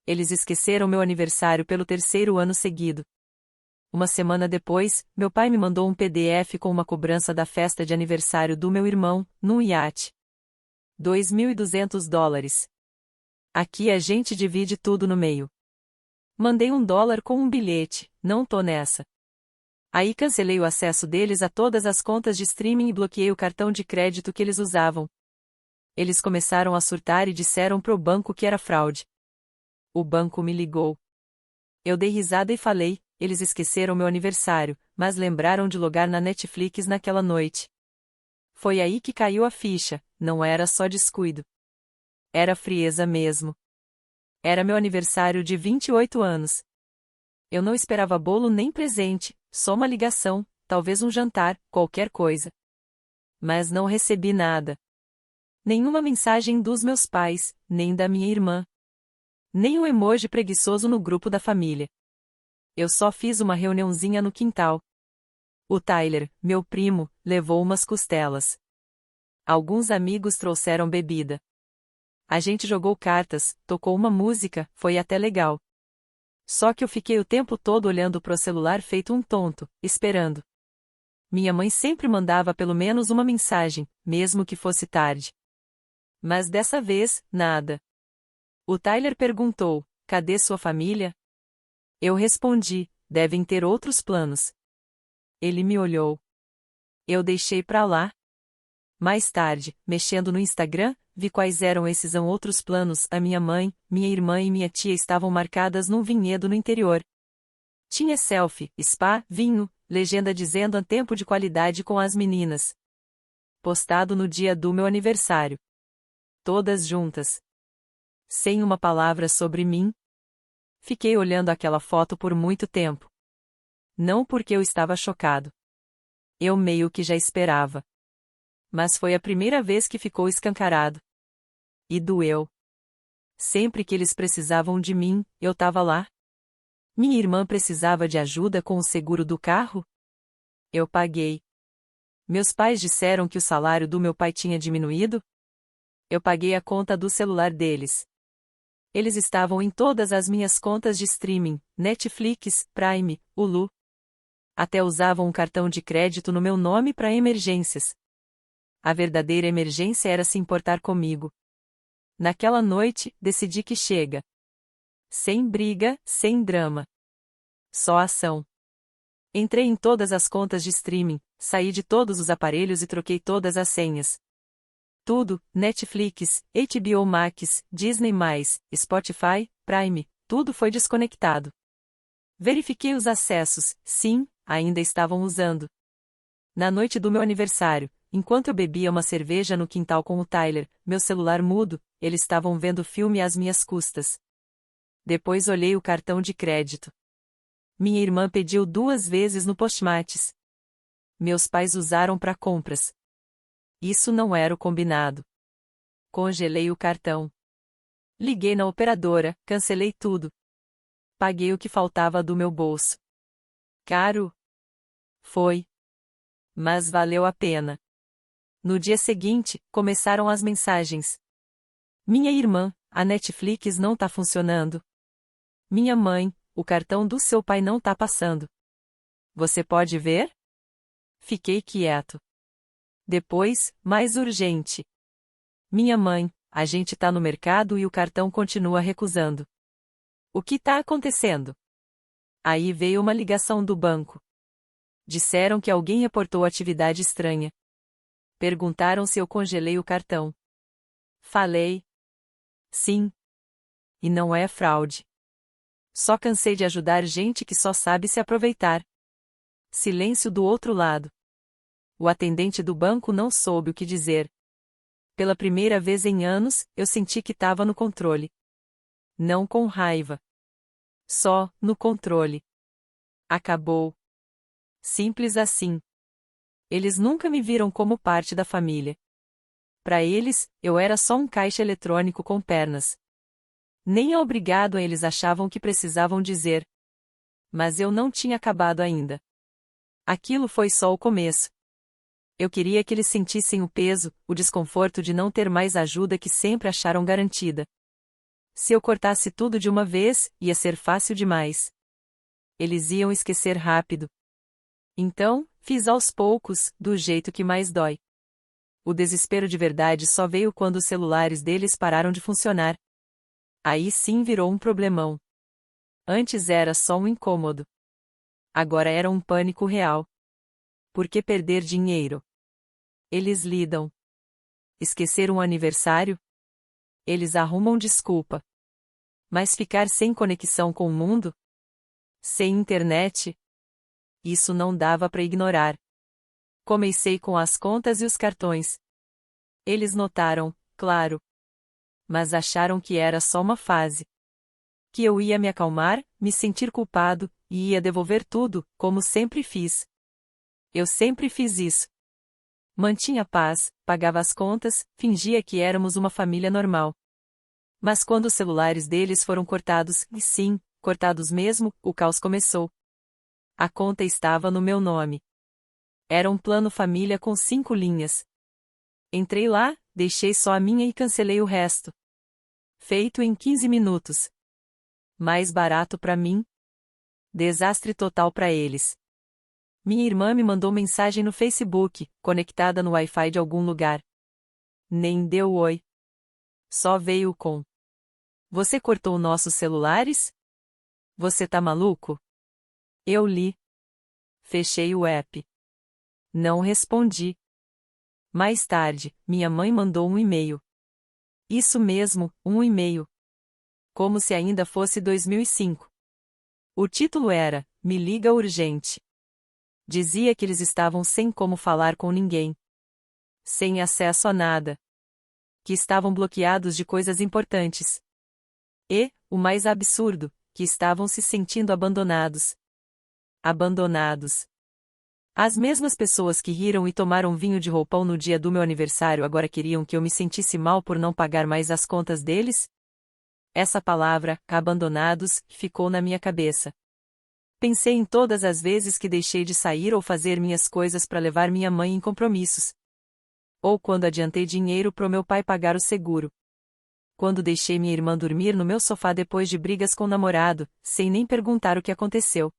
Eles esqueceram meu aniversário pelo terceiro ano seguido. Uma semana depois, meu pai me mandou um PDF com uma cobrança da festa de aniversário do meu irmão, num iate. $2.200. Aqui a gente divide tudo no meio. Mandei $1 com um bilhete, não tô nessa. Aí cancelei o acesso deles a todas as contas de streaming e bloqueei o cartão de crédito que eles usavam. Eles começaram a surtar e disseram pro banco que era fraude. O banco me ligou. Eu dei risada e falei, eles esqueceram meu aniversário, mas lembraram de logar na Netflix naquela noite. Foi aí que caiu a ficha, não era só descuido. Era frieza mesmo. Era meu aniversário de 28 anos. Eu não esperava bolo nem presente, só uma ligação, talvez um jantar, qualquer coisa. Mas não recebi nada. Nenhuma mensagem dos meus pais, nem da minha irmã. Nem um emoji preguiçoso no grupo da família. Eu só fiz uma reuniãozinha no quintal. O Tyler, meu primo, levou umas costelas. Alguns amigos trouxeram bebida. A gente jogou cartas, tocou uma música, foi até legal. Só que eu fiquei o tempo todo olhando pro celular feito um tonto, esperando. Minha mãe sempre mandava pelo menos uma mensagem, mesmo que fosse tarde. Mas dessa vez, nada. O Tyler perguntou, cadê sua família? Eu respondi, devem ter outros planos. Ele me olhou. Eu deixei pra lá. Mais tarde, mexendo no Instagram, vi quais eram esses outros planos. A minha mãe, minha irmã e minha tia estavam marcadas num vinhedo no interior. Tinha selfie, spa, vinho, legenda dizendo tempo de qualidade com as meninas. Postado no dia do meu aniversário. Todas juntas. Sem uma palavra sobre mim. Fiquei olhando aquela foto por muito tempo. Não porque eu estava chocado. Eu meio que já esperava. Mas foi a primeira vez que ficou escancarado. E doeu. Sempre que eles precisavam de mim, eu tava lá. Minha irmã precisava de ajuda com o seguro do carro? Eu paguei. Meus pais disseram que o salário do meu pai tinha diminuído? Eu paguei a conta do celular deles. Eles estavam em todas as minhas contas de streaming, Netflix, Prime, Hulu. Até usavam um cartão de crédito no meu nome para emergências. A verdadeira emergência era se importar comigo. Naquela noite, decidi que chega. Sem briga, sem drama. Só ação. Entrei em todas as contas de streaming, saí de todos os aparelhos e troquei todas as senhas. Tudo, Netflix, HBO Max, Disney+, Spotify, Prime, tudo foi desconectado. Verifiquei os acessos, sim, ainda estavam usando. Na noite do meu aniversário, enquanto eu bebia uma cerveja no quintal com o Tyler, meu celular mudo, eles estavam vendo filme às minhas custas. Depois olhei o cartão de crédito. Minha irmã pediu 2 vezes no Postmates. Meus pais usaram para compras. Isso não era o combinado. Congelei o cartão. Liguei na operadora, cancelei tudo. Paguei o que faltava do meu bolso. Caro? Foi. Mas valeu a pena. No dia seguinte, começaram as mensagens. Minha irmã, a Netflix não tá funcionando. Minha mãe, o cartão do seu pai não tá passando. Você pode ver? Fiquei quieto. Depois, mais urgente. Minha mãe, a gente tá no mercado e o cartão continua recusando. O que tá acontecendo? Aí veio uma ligação do banco. Disseram que alguém reportou atividade estranha. Perguntaram se eu congelei o cartão. Falei. Sim. E não é fraude. Só cansei de ajudar gente que só sabe se aproveitar. Silêncio do outro lado. O atendente do banco não soube o que dizer. Pela primeira vez em anos, eu senti que estava no controle. Não com raiva. Só, no controle. Acabou. Simples assim. Eles nunca me viram como parte da família. Para eles, eu era só um caixa eletrônico com pernas. Nem obrigado eles achavam que precisavam dizer. Mas eu não tinha acabado ainda. Aquilo foi só o começo. Eu queria que eles sentissem o peso, o desconforto de não ter mais a ajuda que sempre acharam garantida. Se eu cortasse tudo de uma vez, ia ser fácil demais. Eles iam esquecer rápido. Então, fiz aos poucos, do jeito que mais dói. O desespero de verdade só veio quando os celulares deles pararam de funcionar. Aí sim virou um problemão. Antes era só um incômodo. Agora era um pânico real. Por que perder dinheiro? Eles lidam. Esquecer um aniversário? Eles arrumam desculpa. Mas ficar sem conexão com o mundo? Sem internet? Isso não dava para ignorar. Comecei com as contas e os cartões. Eles notaram, claro. Mas acharam que era só uma fase. Que eu ia me acalmar, me sentir culpado, e ia devolver tudo, como sempre fiz. Eu sempre fiz isso. Mantinha paz, pagava as contas, fingia que éramos uma família normal. Mas quando os celulares deles foram cortados, e sim, cortados mesmo, o caos começou. A conta estava no meu nome. Era um plano família com 5 linhas. Entrei lá, deixei só a minha e cancelei o resto. Feito em 15 minutos. Mais barato para mim. Desastre total para eles. Minha irmã me mandou mensagem no Facebook, conectada no Wi-Fi de algum lugar. Nem deu oi. Só veio com: você cortou nossos celulares? Você tá maluco? Eu li. Fechei o app. Não respondi. Mais tarde, minha mãe mandou um e-mail. Isso mesmo, um e-mail. Como se ainda fosse 2005. O título era: Me liga urgente. Dizia que eles estavam sem como falar com ninguém. Sem acesso a nada. Que estavam bloqueados de coisas importantes. E, o mais absurdo, que estavam se sentindo abandonados. Abandonados. As mesmas pessoas que riram e tomaram vinho de roupão no dia do meu aniversário agora queriam que eu me sentisse mal por não pagar mais as contas deles? Essa palavra, abandonados, ficou na minha cabeça. Pensei em todas as vezes que deixei de sair ou fazer minhas coisas para levar minha mãe em compromissos. Ou quando adiantei dinheiro pro meu pai pagar o seguro. Quando deixei minha irmã dormir no meu sofá depois de brigas com o namorado, sem nem perguntar o que aconteceu.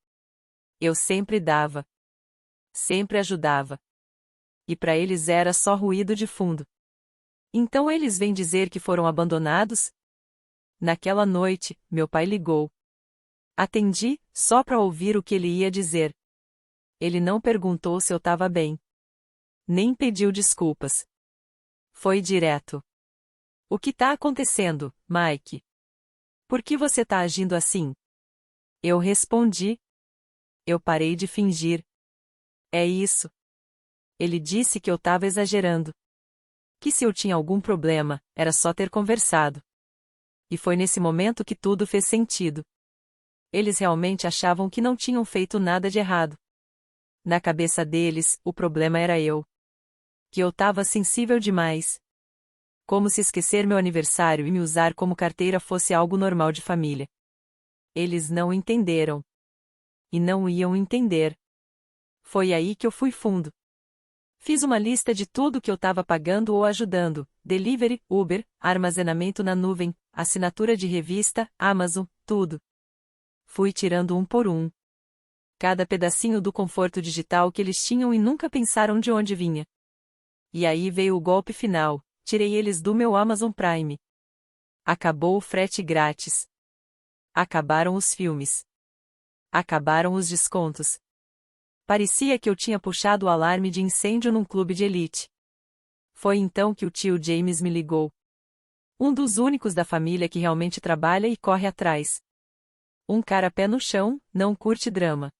Eu sempre dava. Sempre ajudava. E para eles era só ruído de fundo. Então eles vêm dizer que foram abandonados? Naquela noite, meu pai ligou. Atendi, só para ouvir o que ele ia dizer. Ele não perguntou se eu estava bem. Nem pediu desculpas. Foi direto. O que tá acontecendo, Mike? Por que você tá agindo assim? Eu respondi. Eu parei de fingir. É isso. Ele disse que eu tava exagerando. Que se eu tinha algum problema, era só ter conversado. E foi nesse momento que tudo fez sentido. Eles realmente achavam que não tinham feito nada de errado. Na cabeça deles, o problema era eu. Que eu tava sensível demais. Como se esquecer meu aniversário e me usar como carteira fosse algo normal de família. Eles não entenderam. E não iam entender. Foi aí que eu fui fundo. Fiz uma lista de tudo que eu estava pagando ou ajudando: delivery, Uber, armazenamento na nuvem, assinatura de revista, Amazon, tudo. Fui tirando um por um. Cada pedacinho do conforto digital que eles tinham e nunca pensaram de onde vinha. E aí veio o golpe final: tirei eles do meu Amazon Prime. Acabou o frete grátis. Acabaram os filmes. Acabaram os descontos. Parecia que eu tinha puxado o alarme de incêndio num clube de elite. Foi então que o tio James me ligou. Um dos únicos da família que realmente trabalha e corre atrás. Um cara pé no chão, não curte drama.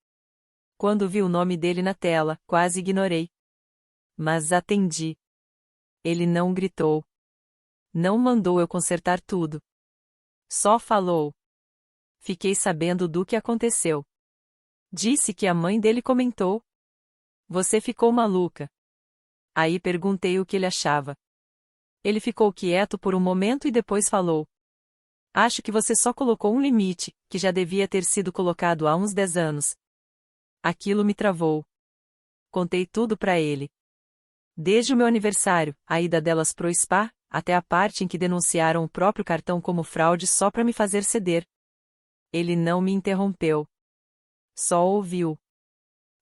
Quando vi o nome dele na tela, quase ignorei. Mas atendi. Ele não gritou. Não mandou eu consertar tudo. Só falou. Fiquei sabendo do que aconteceu. Disse que a mãe dele comentou. Você ficou maluca. Aí perguntei o que ele achava. Ele ficou quieto por um momento e depois falou. Acho que você só colocou um limite, que já devia ter sido colocado há uns 10 anos. Aquilo me travou. Contei tudo pra ele. Desde o meu aniversário, a ida delas pro spa, até a parte em que denunciaram o próprio cartão como fraude só para me fazer ceder. Ele não me interrompeu. Só ouviu.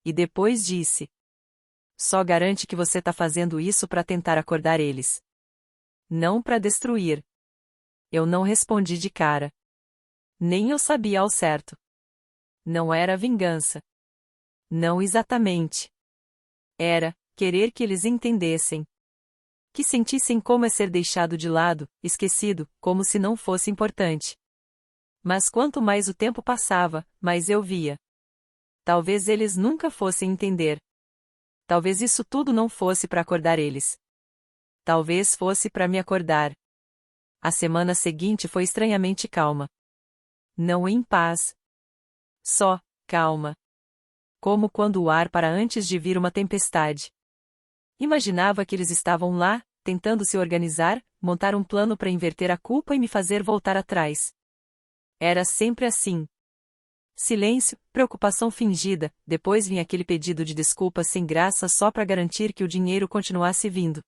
E depois disse: só garante que você tá fazendo isso para tentar acordar eles. Não para destruir. Eu não respondi de cara. Nem eu sabia ao certo. Não era vingança. Não exatamente. Era querer que eles entendessem. Que sentissem como é ser deixado de lado, esquecido, como se não fosse importante. Mas quanto mais o tempo passava, mais eu via. Talvez eles nunca fossem entender. Talvez isso tudo não fosse para acordar eles. Talvez fosse para me acordar. A semana seguinte foi estranhamente calma. Não em paz. Só calma. Como quando o ar para antes de vir uma tempestade. Imaginava que eles estavam lá, tentando se organizar, montar um plano para inverter a culpa e me fazer voltar atrás. Era sempre assim. Silêncio, preocupação fingida, depois vinha aquele pedido de desculpas sem graça só para garantir que o dinheiro continuasse vindo.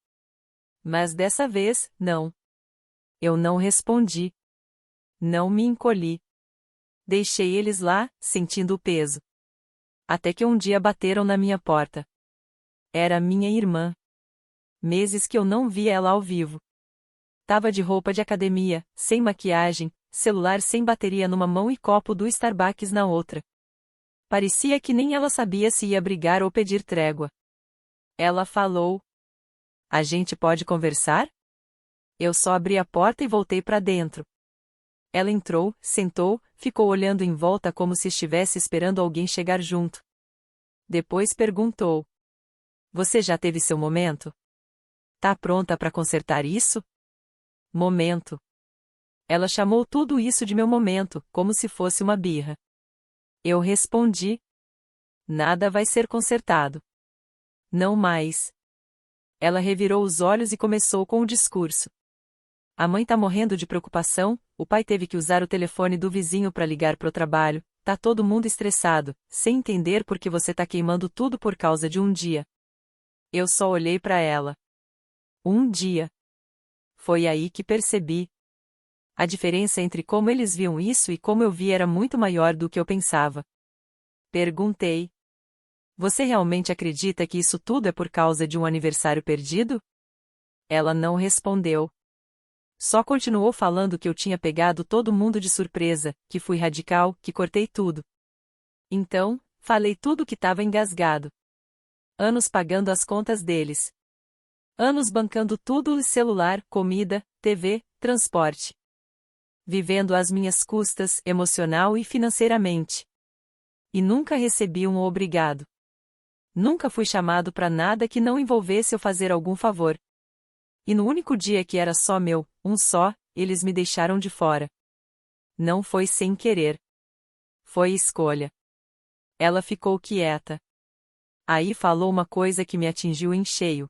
Mas dessa vez, não. Eu não respondi. Não me encolhi. Deixei eles lá, sentindo o peso. Até que um dia bateram na minha porta. Era minha irmã. Meses que eu não via ela ao vivo. Tava de roupa de academia, sem maquiagem, celular sem bateria numa mão e copo do Starbucks na outra. Parecia que nem ela sabia se ia brigar ou pedir trégua. Ela falou: a gente pode conversar? Eu só abri a porta e voltei para dentro. Ela entrou, sentou, ficou olhando em volta como se estivesse esperando alguém chegar junto. Depois perguntou: você já teve seu momento? Tá pronta para consertar isso? Momento. Ela chamou tudo isso de meu momento, como se fosse uma birra. Eu respondi: nada vai ser consertado. Não mais. Ela revirou os olhos e começou com o discurso. A mãe tá morrendo de preocupação, o pai teve que usar o telefone do vizinho para ligar pro trabalho, tá todo mundo estressado, sem entender por que você tá queimando tudo por causa de um dia. Eu só olhei para ela. Um dia. Foi aí que percebi. A diferença entre como eles viam isso e como eu vi era muito maior do que eu pensava. Perguntei: você realmente acredita que isso tudo é por causa de um aniversário perdido? Ela não respondeu. Só continuou falando que eu tinha pegado todo mundo de surpresa, que fui radical, que cortei tudo. Então, falei tudo que estava engasgado. Anos pagando as contas deles. Anos bancando tudo: celular, comida, TV, transporte. Vivendo às minhas custas, emocional e financeiramente. E nunca recebi um obrigado. Nunca fui chamado para nada que não envolvesse eu fazer algum favor. E no único dia que era só meu, um só, eles me deixaram de fora. Não foi sem querer. Foi escolha. Ela ficou quieta. Aí falou uma coisa que me atingiu em cheio.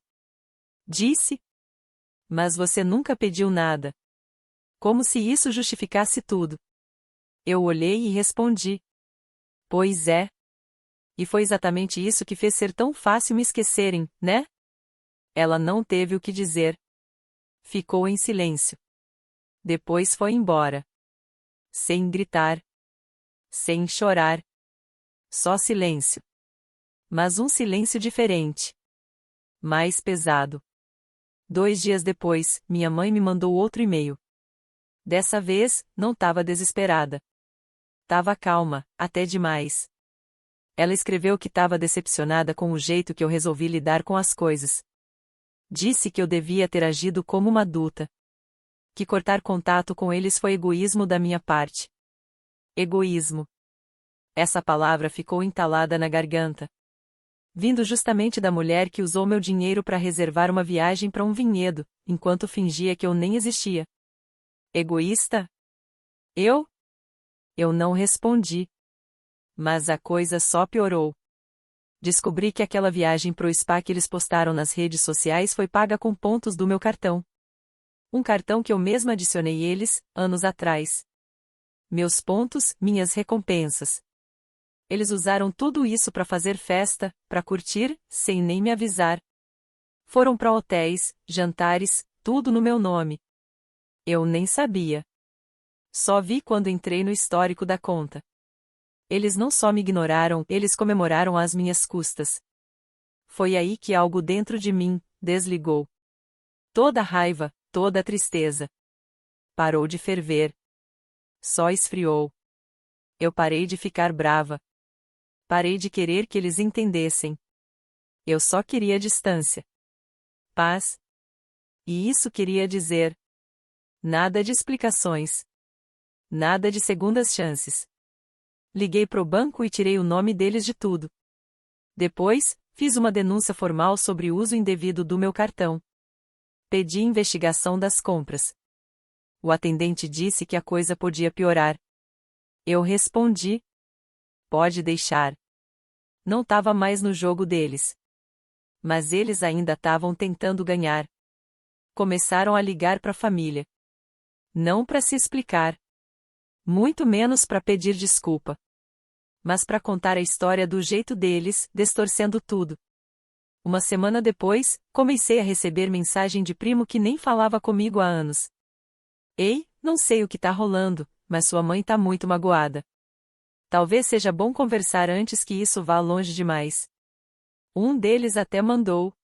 Disse: mas você nunca pediu nada. Como se isso justificasse tudo. Eu olhei e respondi: pois é. E foi exatamente isso que fez ser tão fácil me esquecerem, né? Ela não teve o que dizer. Ficou em silêncio. Depois foi embora. Sem gritar. Sem chorar. Só silêncio. Mas um silêncio diferente. Mais pesado. 2 dias depois, minha mãe me mandou outro e-mail. Dessa vez, não estava desesperada. Tava calma, até demais. Ela escreveu que estava decepcionada com o jeito que eu resolvi lidar com as coisas. Disse que eu devia ter agido como uma adulta. Que cortar contato com eles foi egoísmo da minha parte. Egoísmo. Essa palavra ficou entalada na garganta. Vindo justamente da mulher que usou meu dinheiro para reservar uma viagem para um vinhedo, enquanto fingia que eu nem existia. Egoísta? Eu? Eu não respondi. Mas a coisa só piorou. Descobri que aquela viagem pro spa que eles postaram nas redes sociais foi paga com pontos do meu cartão. Um cartão que eu mesma adicionei eles, anos atrás. Meus pontos, minhas recompensas. Eles usaram tudo isso para fazer festa, para curtir, sem nem me avisar. Foram para hotéis, jantares, tudo no meu nome. Eu nem sabia. Só vi quando entrei no histórico da conta. Eles não só me ignoraram, eles comemoraram às minhas custas. Foi aí que algo dentro de mim desligou. Toda a raiva, toda a tristeza. Parou de ferver. Só esfriou. Eu parei de ficar brava. Parei de querer que eles entendessem. Eu só queria distância. Paz. E isso queria dizer: nada de explicações. Nada de segundas chances. Liguei pro banco e tirei o nome deles de tudo. Depois, fiz uma denúncia formal sobre o uso indevido do meu cartão. Pedi investigação das compras. O atendente disse que a coisa podia piorar. Eu respondi: pode deixar. Não estava mais no jogo deles. Mas eles ainda estavam tentando ganhar. Começaram a ligar para a família. Não para se explicar. Muito menos para pedir desculpa. Mas para contar a história do jeito deles, distorcendo tudo. Uma semana depois, comecei a receber mensagem de primo que nem falava comigo há anos. Ei, não sei o que tá rolando, mas sua mãe tá muito magoada. Talvez seja bom conversar antes que isso vá longe demais. Um deles até mandou: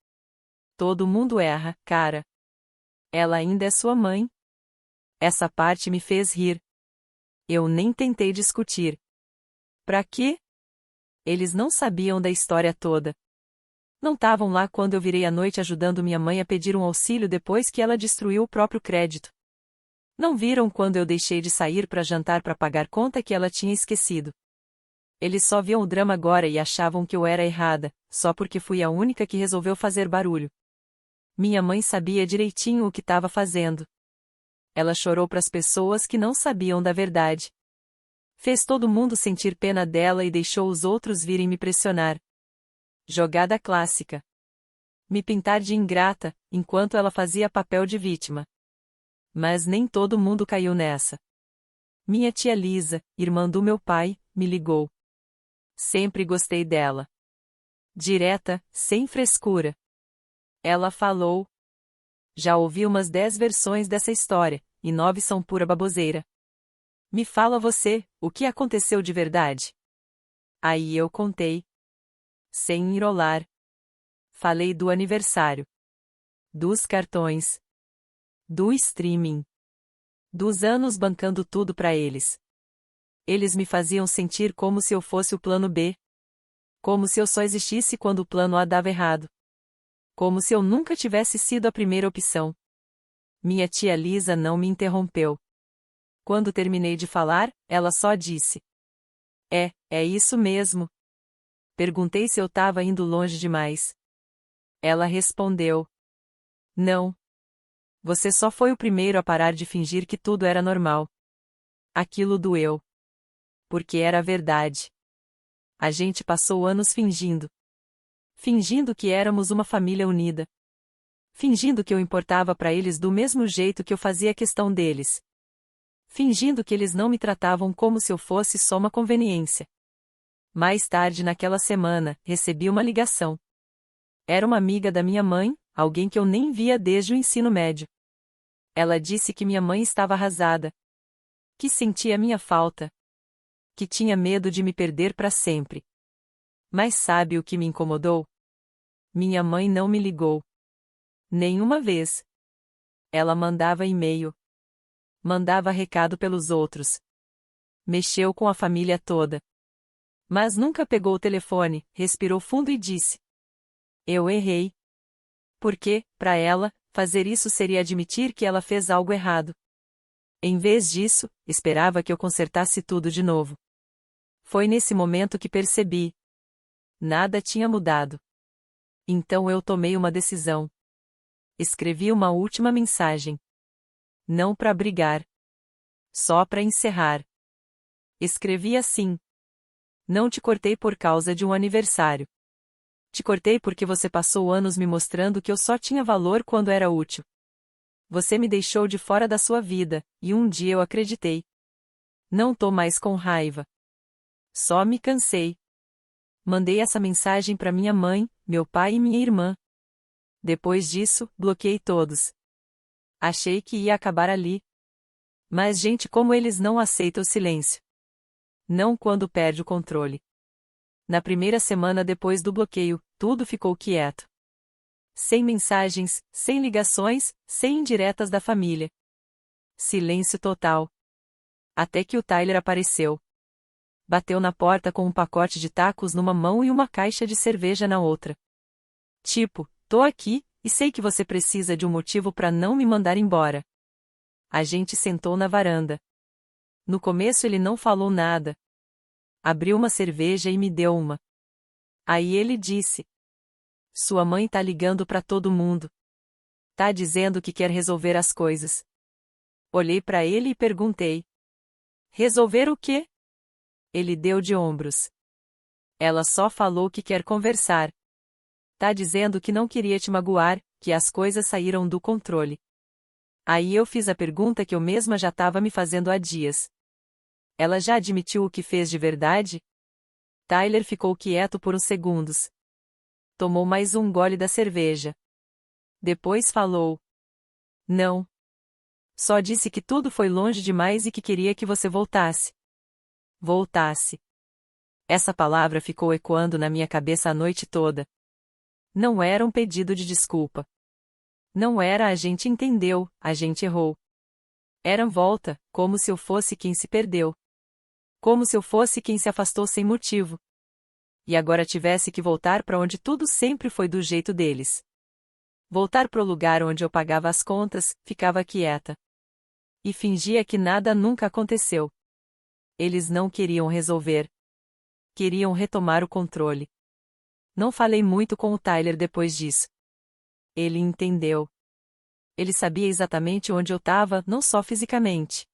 todo mundo erra, cara. Ela ainda é sua mãe. Essa parte me fez rir. Eu nem tentei discutir. Pra quê? Eles não sabiam da história toda. Não estavam lá quando eu virei à noite ajudando minha mãe a pedir um auxílio depois que ela destruiu o próprio crédito. Não viram quando eu deixei de sair para jantar para pagar conta que ela tinha esquecido. Eles só viam o drama agora e achavam que eu era errada, só porque fui a única que resolveu fazer barulho. Minha mãe sabia direitinho o que estava fazendo. Ela chorou para as pessoas que não sabiam da verdade. Fez todo mundo sentir pena dela e deixou os outros virem me pressionar. Jogada clássica. Me pintar de ingrata, enquanto ela fazia papel de vítima. Mas nem todo mundo caiu nessa. Minha tia Lisa, irmã do meu pai, me ligou. Sempre gostei dela. Direta, sem frescura. Ela falou: já ouvi umas 10 versões dessa história, e 9 são pura baboseira. Me fala você, o que aconteceu de verdade? Aí eu contei. Sem enrolar. Falei do aniversário. Dos cartões. Do streaming. Dos anos bancando tudo pra eles. Eles me faziam sentir como se eu fosse o plano B. Como se eu só existisse quando o plano A dava errado. Como se eu nunca tivesse sido a primeira opção. Minha tia Lisa não me interrompeu. Quando terminei de falar, ela só disse: é isso mesmo. Perguntei se eu estava indo longe demais. Ela respondeu: não. Você só foi o primeiro a parar de fingir que tudo era normal. Aquilo doeu. Porque era verdade. A gente passou anos fingindo. Fingindo que éramos uma família unida. Fingindo que eu importava para eles do mesmo jeito que eu fazia questão deles. Fingindo que eles não me tratavam como se eu fosse só uma conveniência. Mais tarde naquela semana, recebi uma ligação. Era uma amiga da minha mãe, alguém que eu nem via desde o ensino médio. Ela disse que minha mãe estava arrasada. Que sentia minha falta. Que tinha medo de me perder para sempre. Mas sabe o que me incomodou? Minha mãe não me ligou. Nenhuma vez. Ela mandava e-mail. Mandava recado pelos outros. Mexeu com a família toda. Mas nunca pegou o telefone, respirou fundo e disse: eu errei. Porque, para ela, fazer isso seria admitir que ela fez algo errado. Em vez disso, esperava que eu consertasse tudo de novo. Foi nesse momento que percebi. Nada tinha mudado. Então eu tomei uma decisão. Escrevi uma última mensagem. Não para brigar. Só para encerrar. Escrevi assim: não te cortei por causa de um aniversário. Te cortei porque você passou anos me mostrando que eu só tinha valor quando era útil. Você me deixou de fora da sua vida, e um dia eu acreditei. Não tô mais com raiva. Só me cansei. Mandei essa mensagem para minha mãe, meu pai e minha irmã. Depois disso, bloqueei todos. Achei que ia acabar ali. Mas gente como eles não aceita o silêncio. Não quando perde o controle. Na primeira semana depois do bloqueio, tudo ficou quieto. Sem mensagens, sem ligações, sem indiretas da família. Silêncio total. Até que o Tyler apareceu. Bateu na porta com um pacote de tacos numa mão e uma caixa de cerveja na outra. Tipo, tô aqui, e sei que você precisa de um motivo pra não me mandar embora. A gente sentou na varanda. No começo ele não falou nada. Abriu uma cerveja e me deu uma. Aí ele disse: Sua mãe tá ligando pra todo mundo. Tá dizendo que quer resolver as coisas. Olhei pra ele e perguntei: Resolver o quê? Ele deu de ombros. Ela só falou que quer conversar. Tá dizendo que não queria te magoar, que as coisas saíram do controle. Aí eu fiz a pergunta que eu mesma já tava me fazendo há dias. Ela já admitiu o que fez de verdade? Tyler ficou quieto por uns segundos. Tomou mais um gole da cerveja. Depois falou: Não. Só disse que tudo foi longe demais e que queria que você voltasse. Voltasse. Essa palavra ficou ecoando na minha cabeça a noite toda. Não era um pedido de desculpa. Não era a gente entendeu, a gente errou. Era volta, como se eu fosse quem se perdeu. Como se eu fosse quem se afastou sem motivo. E agora tivesse que voltar para onde tudo sempre foi do jeito deles. Voltar pro lugar onde eu pagava as contas, ficava quieta. E fingia que nada nunca aconteceu. Eles não queriam resolver. Queriam retomar o controle. Não falei muito com o Tyler depois disso. Ele entendeu. Ele sabia exatamente onde eu estava, não só fisicamente,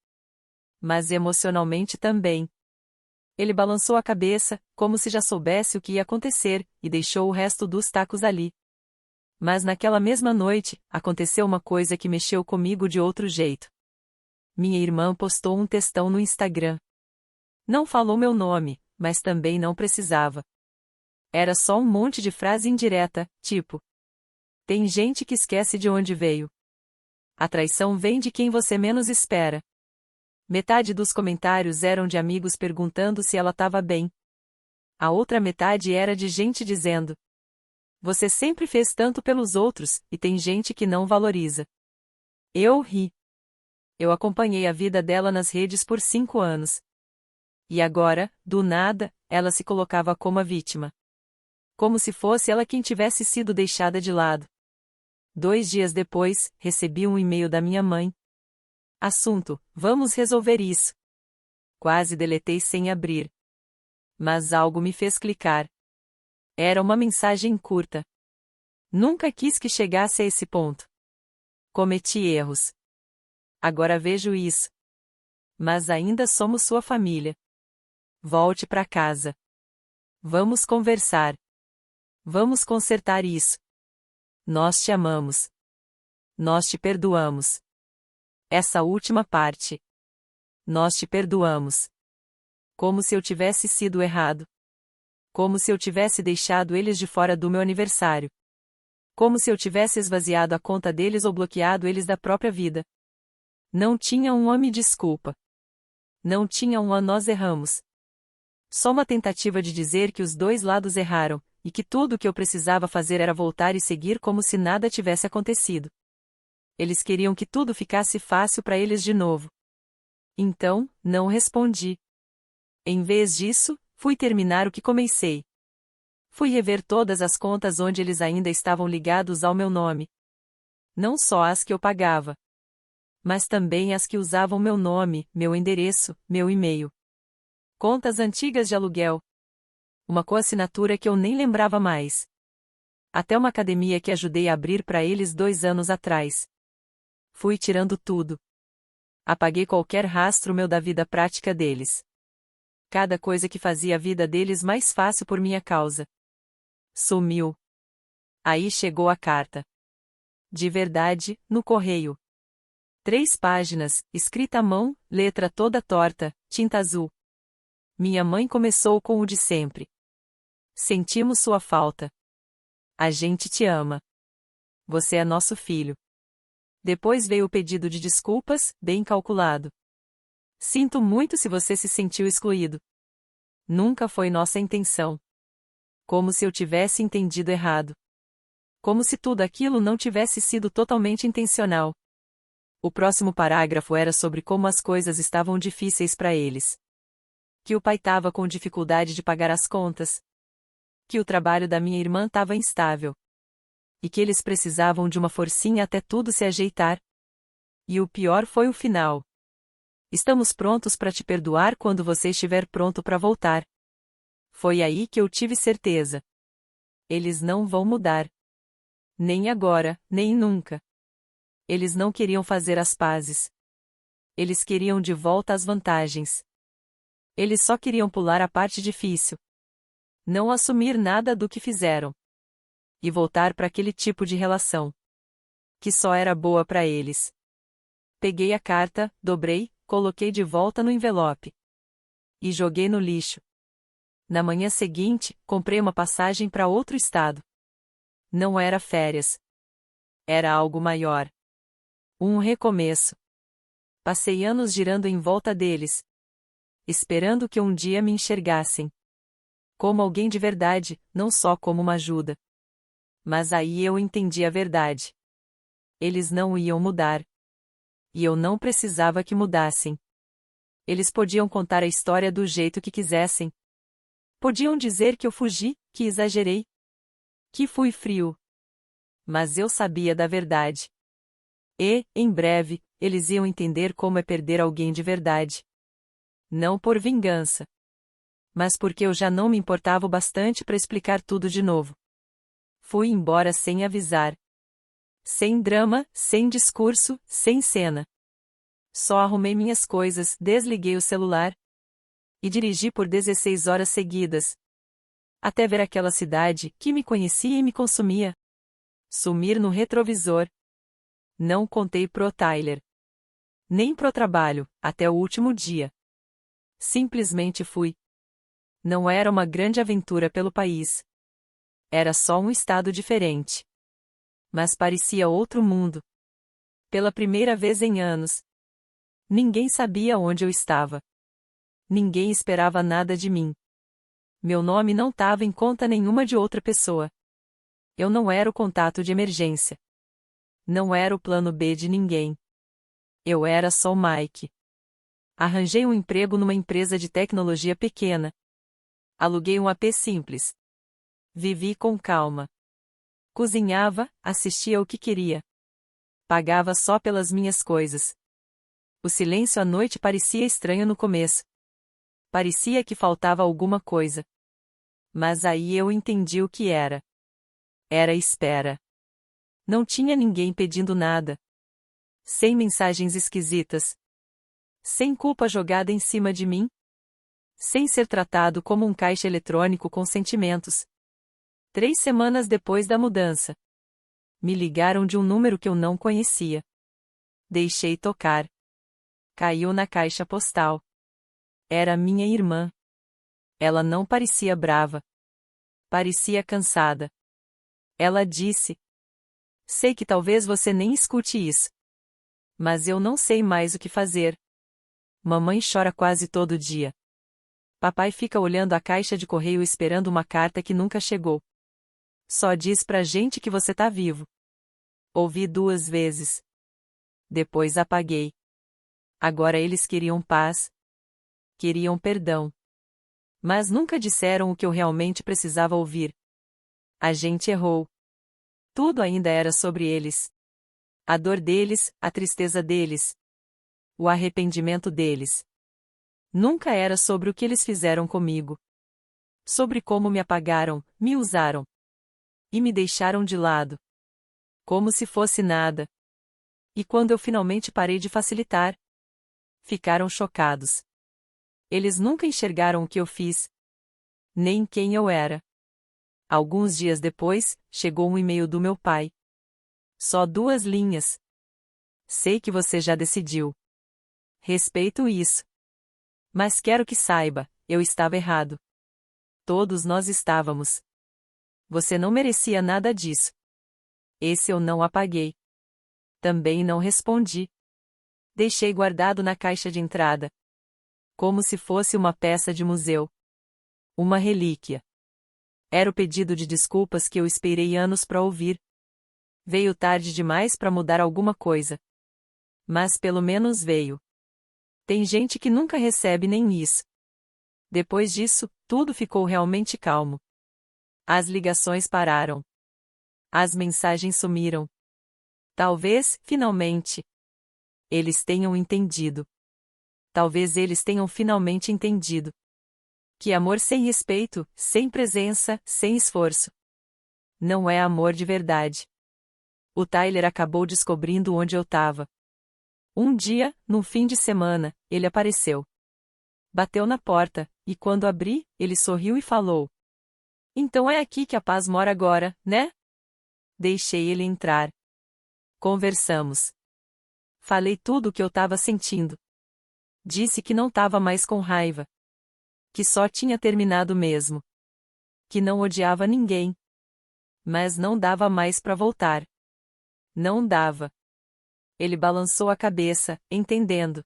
mas emocionalmente também. Ele balançou a cabeça, como se já soubesse o que ia acontecer, e deixou o resto dos tacos ali. Mas naquela mesma noite, aconteceu uma coisa que mexeu comigo de outro jeito. Minha irmã postou um textão no Instagram. Não falou meu nome, mas também não precisava. Era só um monte de frase indireta, tipo: Tem gente que esquece de onde veio. A traição vem de quem você menos espera. Metade dos comentários eram de amigos perguntando se ela estava bem. A outra metade era de gente dizendo: Você sempre fez tanto pelos outros, e tem gente que não valoriza. Eu ri. Eu acompanhei a vida dela nas redes por 5 anos. E agora, do nada, ela se colocava como a vítima. Como se fosse ela quem tivesse sido deixada de lado. 2 dias depois, recebi um e-mail da minha mãe. Assunto: vamos resolver isso. Quase deletei sem abrir. Mas algo me fez clicar. Era uma mensagem curta. Nunca quis que chegasse a esse ponto. Cometi erros. Agora vejo isso. Mas ainda somos sua família. Volte para casa. Vamos conversar. Vamos consertar isso. Nós te amamos. Nós te perdoamos. Essa última parte. Nós te perdoamos. Como se eu tivesse sido errado. Como se eu tivesse deixado eles de fora do meu aniversário. Como se eu tivesse esvaziado a conta deles ou bloqueado eles da própria vida. Não tinha um me desculpa. Não tinha um nós erramos. Só uma tentativa de dizer que os dois lados erraram, e que tudo o que eu precisava fazer era voltar e seguir como se nada tivesse acontecido. Eles queriam que tudo ficasse fácil para eles de novo. Então, não respondi. Em vez disso, fui terminar o que comecei. Fui rever todas as contas onde eles ainda estavam ligados ao meu nome. Não só as que eu pagava, mas também as que usavam meu nome, meu endereço, meu e-mail. Contas antigas de aluguel. Uma coassinatura que eu nem lembrava mais. Até uma academia que ajudei a abrir para eles 2 anos atrás. Fui tirando tudo. Apaguei qualquer rastro meu da vida prática deles. Cada coisa que fazia a vida deles mais fácil por minha causa. Sumiu. Aí chegou a carta. De verdade, no correio. 3 páginas, escrita à mão, letra toda torta, tinta azul. Minha mãe começou com o de sempre. Sentimos sua falta. A gente te ama. Você é nosso filho. Depois veio o pedido de desculpas, bem calculado. Sinto muito se você se sentiu excluído. Nunca foi nossa intenção. Como se eu tivesse entendido errado. Como se tudo aquilo não tivesse sido totalmente intencional. O próximo parágrafo era sobre como as coisas estavam difíceis para eles. Que o pai estava com dificuldade de pagar as contas. Que o trabalho da minha irmã estava instável. E que eles precisavam de uma forcinha até tudo se ajeitar. E o pior foi o final. Estamos prontos para te perdoar quando você estiver pronto para voltar. Foi aí que eu tive certeza. Eles não vão mudar. Nem agora, nem nunca. Eles não queriam fazer as pazes. Eles queriam de volta as vantagens. Eles só queriam pular a parte difícil. Não assumir nada do que fizeram. E voltar para aquele tipo de relação. Que só era boa para eles. Peguei a carta, dobrei, coloquei de volta no envelope. E joguei no lixo. Na manhã seguinte, comprei uma passagem para outro estado. Não era férias. Era algo maior. Um recomeço. Passei anos girando em volta deles. Esperando que um dia me enxergassem. Como alguém de verdade, não só como uma ajuda. Mas aí eu entendi a verdade. Eles não iam mudar. E eu não precisava que mudassem. Eles podiam contar a história do jeito que quisessem. Podiam dizer que eu fugi, que exagerei. Que fui frio. Mas eu sabia da verdade. E, em breve, eles iam entender como é perder alguém de verdade. Não por vingança. Mas porque eu já não me importava o bastante para explicar tudo de novo. Fui embora sem avisar. Sem drama, sem discurso, sem cena. Só arrumei minhas coisas, desliguei o celular. E dirigi por 16 horas seguidas. Até ver aquela cidade, que me conhecia e me consumia. Sumir no retrovisor. Não contei pro Tyler. Nem pro trabalho, até o último dia. Simplesmente fui. Não era uma grande aventura pelo país. Era só um estado diferente. Mas parecia outro mundo. Pela primeira vez em anos. Ninguém sabia onde eu estava. Ninguém esperava nada de mim. Meu nome não estava em conta nenhuma de outra pessoa. Eu não era o contato de emergência. Não era o plano B de ninguém. Eu era só o Mike. Arranjei um emprego numa empresa de tecnologia pequena. Aluguei um AP simples. Vivi com calma. Cozinhava, assistia o que queria. Pagava só pelas minhas coisas. O silêncio à noite parecia estranho no começo. Parecia que faltava alguma coisa. Mas aí eu entendi o que era. Era espera. Não tinha ninguém pedindo nada. Sem mensagens esquisitas. Sem culpa jogada em cima de mim. Sem ser tratado como um caixa eletrônico com sentimentos. 3 semanas depois da mudança. Me ligaram de um número que eu não conhecia. Deixei tocar. Caiu na caixa postal. Era minha irmã. Ela não parecia brava. Parecia cansada. Ela disse: sei que talvez você nem escute isso. Mas eu não sei mais o que fazer. Mamãe chora quase todo dia. Papai fica olhando a caixa de correio esperando uma carta que nunca chegou. Só diz pra gente que você tá vivo. Ouvi 2 vezes. Depois apaguei. Agora eles queriam paz. Queriam perdão. Mas nunca disseram o que eu realmente precisava ouvir. A gente errou. Tudo ainda era sobre eles. A dor deles, a tristeza deles. O arrependimento deles. Nunca era sobre o que eles fizeram comigo. Sobre como me apagaram, me usaram. E me deixaram de lado. Como se fosse nada. E quando eu finalmente parei de facilitar, ficaram chocados. Eles nunca enxergaram o que eu fiz. Nem quem eu era. Alguns dias depois, chegou um e-mail do meu pai. Só 2 linhas. Sei que você já decidiu. Respeito isso. Mas quero que saiba, eu estava errado. Todos nós estávamos. Você não merecia nada disso. Esse eu não apaguei. Também não respondi. Deixei guardado na caixa de entrada. Como se fosse uma peça de museu. Uma relíquia. Era o pedido de desculpas que eu esperei anos para ouvir. Veio tarde demais para mudar alguma coisa. Mas pelo menos veio. Tem gente que nunca recebe nem isso. Depois disso, tudo ficou realmente calmo. As ligações pararam. As mensagens sumiram. Talvez, finalmente, eles tenham entendido. Talvez eles tenham finalmente entendido. Que amor sem respeito, sem presença, sem esforço. Não é amor de verdade. O Tyler acabou descobrindo onde eu estava. Um dia, num fim de semana, ele apareceu. Bateu na porta, e quando abri, ele sorriu e falou: "Então é aqui que a paz mora agora, né?" Deixei ele entrar. Conversamos. Falei tudo o que eu estava sentindo. Disse que não estava mais com raiva. Que só tinha terminado mesmo. Que não odiava ninguém. Mas não dava mais para voltar. Não dava. Ele balançou a cabeça, entendendo.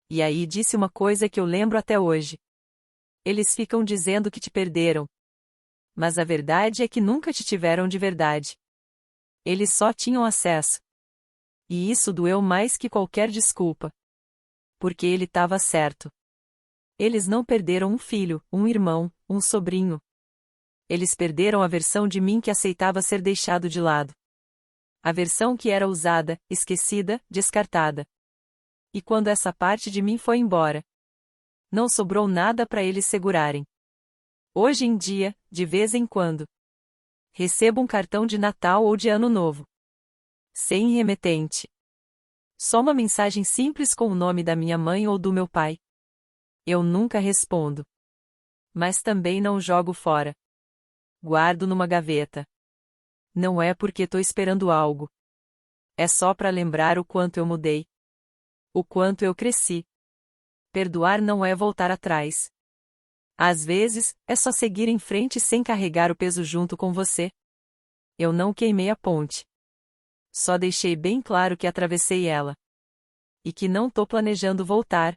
E aí disse uma coisa que eu lembro até hoje. Eles ficam dizendo que te perderam. Mas a verdade é que nunca te tiveram de verdade. Eles só tinham acesso. E isso doeu mais que qualquer desculpa. Porque ele estava certo. Eles não perderam um filho, um irmão, um sobrinho. Eles perderam a versão de mim que aceitava ser deixado de lado. A versão que era usada, esquecida, descartada. E quando essa parte de mim foi embora, não sobrou nada para eles segurarem. Hoje em dia, de vez em quando, recebo um cartão de Natal ou de Ano Novo. Sem remetente. Só uma mensagem simples com o nome da minha mãe ou do meu pai. Eu nunca respondo. Mas também não jogo fora. Guardo numa gaveta. Não é porque tô esperando algo. É só para lembrar o quanto eu mudei. O quanto eu cresci. Perdoar não é voltar atrás. Às vezes, é só seguir em frente sem carregar o peso junto com você. Eu não queimei a ponte. Só deixei bem claro que atravessei ela. E que não tô planejando voltar.